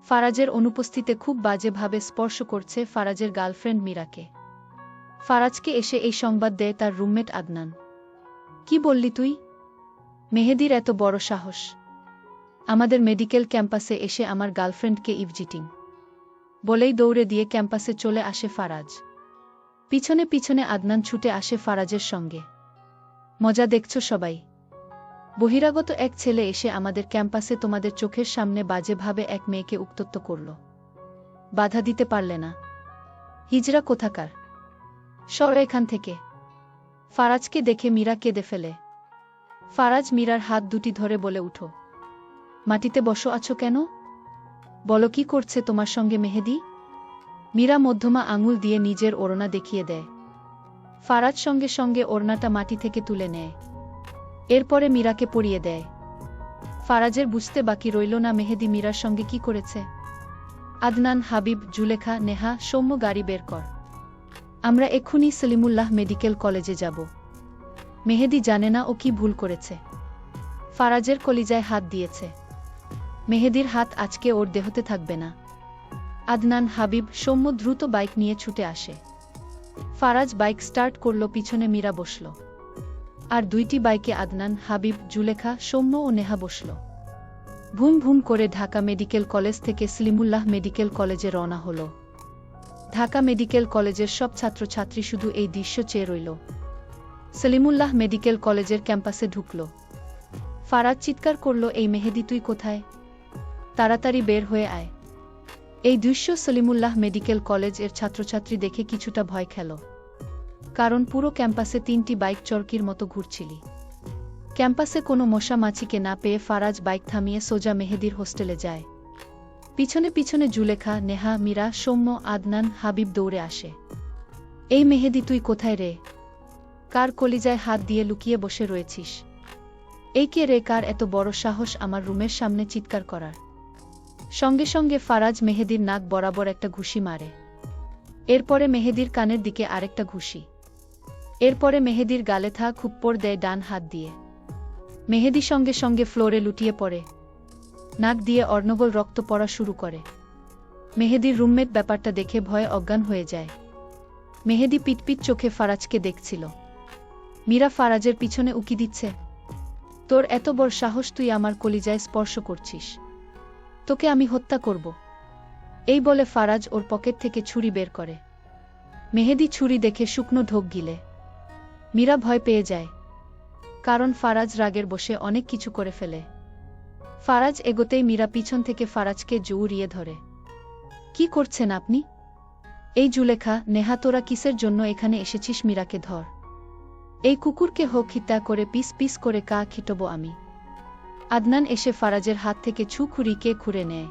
ফারাজের অনুপস্থিতিতে খুব বাজেভাবে স্পর্শ করছে ফারাজের গার্লফ্রেন্ড মীরাকে। ফারাজকে এসে এই সংবাদ দেয় তার রুমমেট আদনান। কি বললি তুই? মেহেদীর এত বড় সাহস আমাদের মেডিকেল ক্যাম্পাসে এসে আমার গার্লফ্রেন্ডকে ইভজিটিং বলেই দৌড়ে দিয়ে ক্যাম্পাসে চলে আসে ফারাজ। পিছনে পিছনে আদনান ছুটে আসে ফারাজের সঙ্গে। মজা দেখছো সবাই? বহিরাগত এক ছেলে এসে আমাদের ক্যাম্পাসে তোমাদের চোখের সামনে বাজেভাবে এক মেয়েকে উত্ত্যক্ত করল। বাধা দিতে পারলে না? হিজড়া কোথাকার, সর এখান থেকে। ফারাজকে দেখে মীরা কেঁদে ফেলে। ফারাজ মীরার হাত দুটি ধরে বলে, উঠো, মাটিতে বসো আছো কেন? বলো কি করছে তোমার সঙ্গে মেহেদী? মীরা মধ্যমা আঙুল দিয়ে নিজের ওড়না দেখিয়ে দেয়। ফারাজ সঙ্গে সঙ্গে ওড়নাটা মাটি থেকে তুলে নেয়। এরপরে মীরাকে পরিয়ে দেয়। ফারাজের বুঝতে বাকি রইল না মেহেদী মীরার সঙ্গে কি করেছে। আদনান, হাবিব, জুলেখা, নেহা, সৌম্য, গাড়ি বের কর, আমরা এক্ষুনি সলিমুল্লাহ মেডিকেল কলেজে যাব। মেহেদী জানে না ও কি ভুল করেছে। ফারাজের কলিজায় হাত দিয়েছে। মেহেদীর হাত আজকে ওর দেহতে থাকবে না। আদনান, হাবিব, সৌম্য দ্রুত বাইক নিয়ে ছুটে আসে। ফারাজ বাইক স্টার্ট করল, পিছনে মীরা বসল। আর দুইটি বাইকে আদনান, হাবিব, জুলেখা, সৌম্য ও নেহা বসল। ভুম ভুম করে ঢাকা মেডিকেল কলেজ থেকে সলিমুল্লাহ মেডিকেল কলেজে রওনা হল। ঢাকা মেডিকেল কলেজের সব ছাত্রছাত্রী শুধু এই দৃশ্য চেয়ে রইল। সলিমুল্লাহ মেডিকেল কলেজের ক্যাম্পাসে ঢুকল। ফারাজ চিৎকার করল, এই মেহেদী তুই কোথায়? তাড়াতাড়ি বের হয়ে আয়। এই দৃশ্য সলিমুল্লাহ মেডিকেল কলেজ এর ছাত্রছাত্রী দেখে কিছুটা ভয় খেল। কারণ পুরো ক্যাম্পাসে 3টি বাইক চরকির মতো ঘুরছিলি। ক্যাম্পাসে কোনো মশা মাছিকে না পেয়ে ফারাজ বাইক থামিয়ে সোজা মেহেদীর হোস্টেলে যায়। পিছনে পিছনে জুলেখা, নেহা, মীরা, সৌম্য, আদনান, হাবিব দৌড়ে আসে। এই মেহেদী তুই কোথায় রে? কার কলিজায় হাত দিয়ে লুকিয়ে বসে রয়েছিস? এই কে রে? কার এত বড় সাহস আমার রুমের সামনে চিৎকার করার? সঙ্গে সঙ্গে ফারাজ মেহেদীর নাক বরাবর একটা ঘুষি মারে। এরপরে মেহেদীর কানের দিকে আরেকটা ঘুষি। এরপরে মেহেদীর গালে খুপ্পড় দেয় ডান হাত দিয়ে। মেহেদী সঙ্গে সঙ্গে ফ্লোরে লুটিয়ে পড়ে। নাক দিয়ে অর্ণগোল রক্ত পড়া শুরু করে। মেহেদীর রুমমেট ব্যাপারটা দেখে ভয়ে অজ্ঞান হয়ে যায়। মেহেদী পিটপিট চোখে ফারাজকে দেখছিল। মীরা ফারাজের পিছনে উকি দিচ্ছে। তোর এত বড় সাহস, তুই আমার কলিজায় স্পর্শ করছিস? তোকে আমি হত্যা করব। এই বলে ফারাজ ওর পকেট থেকে ছুরি বের করে। মেহেদী ছুরি দেখে শুকনো ঢোক গিলে। মীরা ভয় পেয়ে যায়। কারণ ফারাজ রাগের বশে অনেক কিছু করে ফেলে। ফারাজ এগোতেই মীরা পিছন থেকে ফারাজকে জড়িয়ে ধরে। কি করছেন আপনি? এই জুলেখা, নেহা, তোরা কিসের জন্য এখানে এসেছিস? মীরাকে ধর। এই কুকুরকে হোক হত্যা করে পিস পিস করে খিটব আমি। আদনান এসে ফারাজের হাত থেকে ছুরিকে খুঁড়ে নেয়।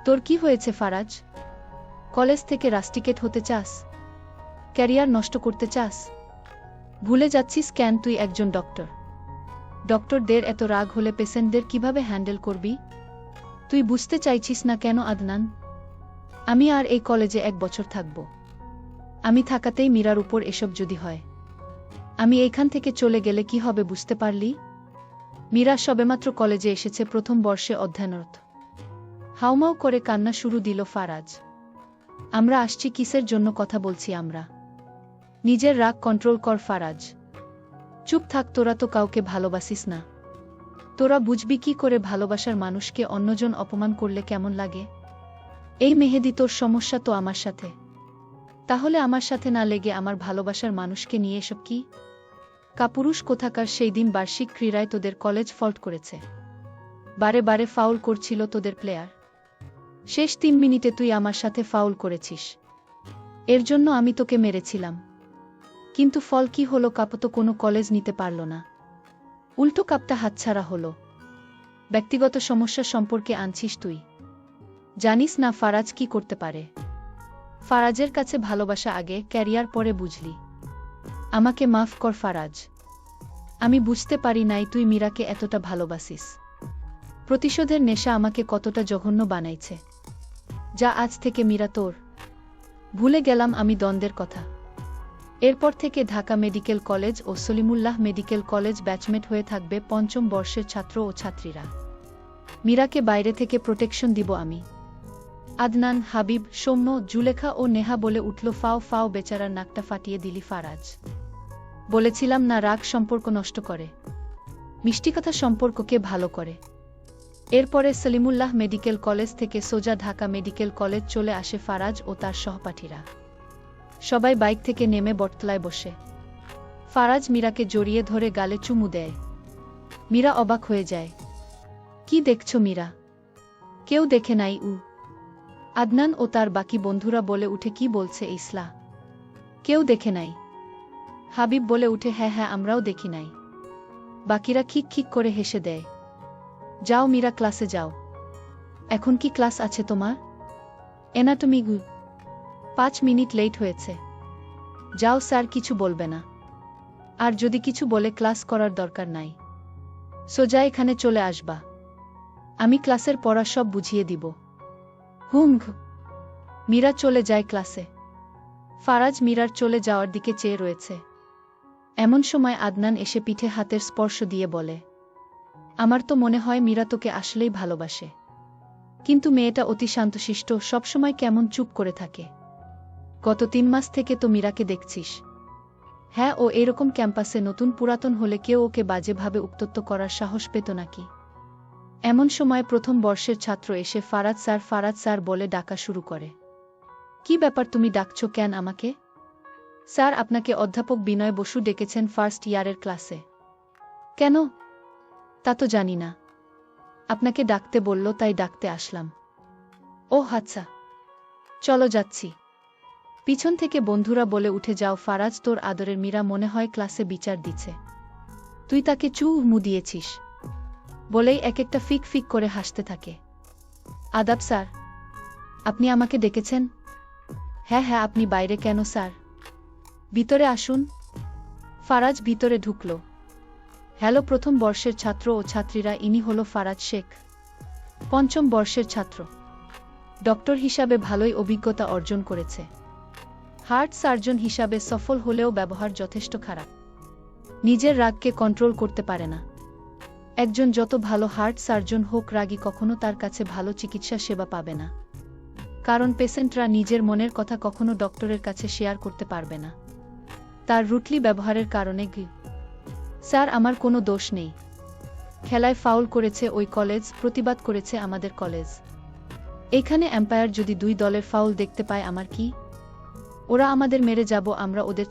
তোর কি হয়েছে ফারাজ? কলেজ থেকে রাস্টিকেট হতে চাস? ক্যারিয়ার নষ্ট করতে চাস? ভুলে যাচ্ছিস কেন তুই একজন ডক্টর? ডক্টরদের এত রাগ হলে পেশেন্টদের কিভাবে হ্যান্ডেল করবি? তুই বুঝতে চাইছিস না কেন আদনান? আমি আর এই কলেজে 1 বছর থাকব। আমি থাকাতেই মীরার উপর এসব যদি হয়, আমি এইখান থেকে চলে গেলে কি হবে বুঝতে পারলি? মীরা সবেমাত্র কলেজে এসেছে, প্রথম বর্ষে অধ্যয়নরত। হাউমাউ করে কান্না শুরু দিল ফারাজ। আমরা আসছি কিসের জন্য কথা বলছি আমরা? নিজের রাগ কন্ট্রোল কর ফারাজ। চুপ থাক, তোরা তো কাউকে ভালোবাসিস না। তোরা বুঝবি কি করে ভালোবাসার মানুষকে অন্যজন অপমান করলে কেমন লাগে? এই মেহেদী, তোর সমস্যা তো আমার সাথে। তাহলে আমার সাথে না লেগে আমার ভালোবাসার মানুষকে নিয়ে এসব কি? কাপুরুষ কোথাকার! সেই দিন বার্ষিক ক্রীড়ায় তোদের কলেজ ফল্ট করেছে। বারে বারে ফাউল করছিল তোদের প্লেয়ার। শেষ 3 মিনিটে তুই আমার সাথে ফাউল করেছিস। এর জন্য আমি তোকে মেরেছিলাম। কিন্তু ফল কি হলো? কাপতো কোনো কলেজ নিতে পারল না। উল্টো কাপটা হাতছাড়া হলো। ব্যক্তিগত সমস্যা সম্পর্কে আনছিস তুই। জানিস না ফারাজ কি করতে পারে? ফারাজের কাছে ভালোবাসা আগে, ক্যারিয়ার পরে, বুঝলি? আমাকে মাফ কর ফারাজ। আমি বুঝতে পারি নাই তুই মীরাকে এতটা ভালোবাসিস। প্রতিশোধের নেশা আমাকে কতটা জঘন্য বানাইছে। যা আজ থেকে মীরা তোর। ভুলে গেলাম আমি দ্বন্দ্বের কথা। এরপর থেকে ঢাকা মেডিকেল কলেজ ও সলিমুল্লাহ মেডিকেল কলেজ ব্যাচমেট হয়ে থাকবে 5ম বর্ষের ছাত্র ও ছাত্রীরা। মীরাকে বাইরে থেকে প্রোটেকশন দিব আমি। আদনান, হাবিব, সৌম্য, জুলেখা ও নেহা বলে উঠল, ফাও ফাও, বেচারার নাকটা ফাটিয়ে দিলি ফারাজ। বলেছিলাম না, রাগ সম্পর্ক নষ্ট করে, মিষ্টি কথা সম্পর্ককে ভালো করে। এরপরে সলিমুল্লাহ মেডিকেল কলেজ থেকে সোজা ঢাকা মেডিকেল কলেজ চলে আসে ফারাজ ও তার সহপাঠীরা। সবাই বাইক থেকে নেমে বটতলায় বসে। ফারাজ মীরাকে জড়িয়ে ধরে গালে চুমু দেয়। মীরা অবাক হয়ে যায়। কি দেখছো মীরা? কেউ দেখে নাই। আদনান ও তার বাকি বন্ধুরা বলে উঠে, কি বলছে ইসলা? কেউ দেখে নাই। হাবিব বলে উঠে, হ্যাঁ হ্যাঁ, আমরাও দেখি নাই। বাকিরা খিক খিক করে হেসে দেয়। যাও মীরা, ক্লাসে যাও। এখন কি ক্লাস আছে তোমার? এনাটমি। 5 মিনিট লেট হয়েছে। যাও, স্যার কিছু বলবে না। আর যদি কিছু বলে, ক্লাস করার দরকার নাই, সোজা এখানে চলে আসবা। আমি ক্লাসের পড়া সব বুঝিয়ে দিব। মীরা চলে যায় ক্লাসে। ফারাজ মীরার চলে যাওয়ার দিকে চেয়ে রয়েছে। এমন সময় আদনান এসে পিঠে হাতের স্পর্শ দিয়ে বলে, আমার তো মনে হয় মীরা তোকে আসলেই ভালোবাসে। কিন্তু মেয়েটা অতি শান্তশিষ্ট, সবসময় কেমন চুপ করে থাকে। গত 3 মাস থেকে তো মীরাকে দেখছিস। হ্যাঁ, ও এরকম ক্যাম্পাসে নতুন পুরাতন হলে কেউ ওকে বাজেভাবে উত্ত্যক্ত করার সাহস পেত নাকি? এমন সময় প্রথম বর্ষের ছাত্র এসে ফারাজ স্যার বলে ডাকা শুরু করে। কি ব্যাপার, তুমি ডাকছো কেন আমাকে? স্যার, আপনাকে অধ্যাপক বিনয় বসু ডেকেছেন ফার্স্ট ইয়ারের ক্লাসে। কেন? তা তো জানি না। আপনাকে ডাকতে বলল, তাই ডাকতে আসলাম। ওহ আচ্ছা, চলো যাচ্ছি। পিছন থেকে বন্ধুরা বলে উঠে, যাও ফারাজ, তোর আদরের মীরা মনে হয় ক্লাসে বিচার দিচ্ছে। তুই তাকে চুমু দিয়েছিস। বলেই এক একটা ফিক ফিক করে হাসতে থাকে। আদাব স্যার। আপনি আমাকে ডেকেছেন? হ্যাঁ হ্যাঁ, আপনি বাইরে কেন স্যার? ভিতরে আসুন। ফারাজ ভিতরে ঢুকল। হ্যালো প্রথম বর্ষের ছাত্র ও ছাত্রীরা, ইনি হল ফারাজ শেখ, 5ম বর্ষের ছাত্র। ডক্টর হিসাবে ভালোই অভিজ্ঞতা অর্জন করেছে। হার্ট সার্জন হিসাবে সফল হলেও ব্যবহার যথেষ্ট খারাপ। নিজের রাগকে কন্ট্রোল করতে পারে না। একজন যত ভালো হার্ট সার্জন হোক, রাগী কখনো তার কাছে ভালো চিকিৎসা সেবা পাবে না। কারণ পেশেন্টরা নিজের মনের কথা কখনো ডক্টরের কাছে শেয়ার করতে পারবে না। তার রুটলি ব্যবহারের কারণে। স্যার, আমার কোনো দোষ নেই। খেলায় ফাউল করেছে ওই কলেজ, প্রতিবাদ করেছে আমাদের কলেজ। এখানে এম্পায়ার যদি 2 দলের ফাউল দেখতে পায়, আমার কি? ওরা আমাদের মেরে যাব, আমরা ওদের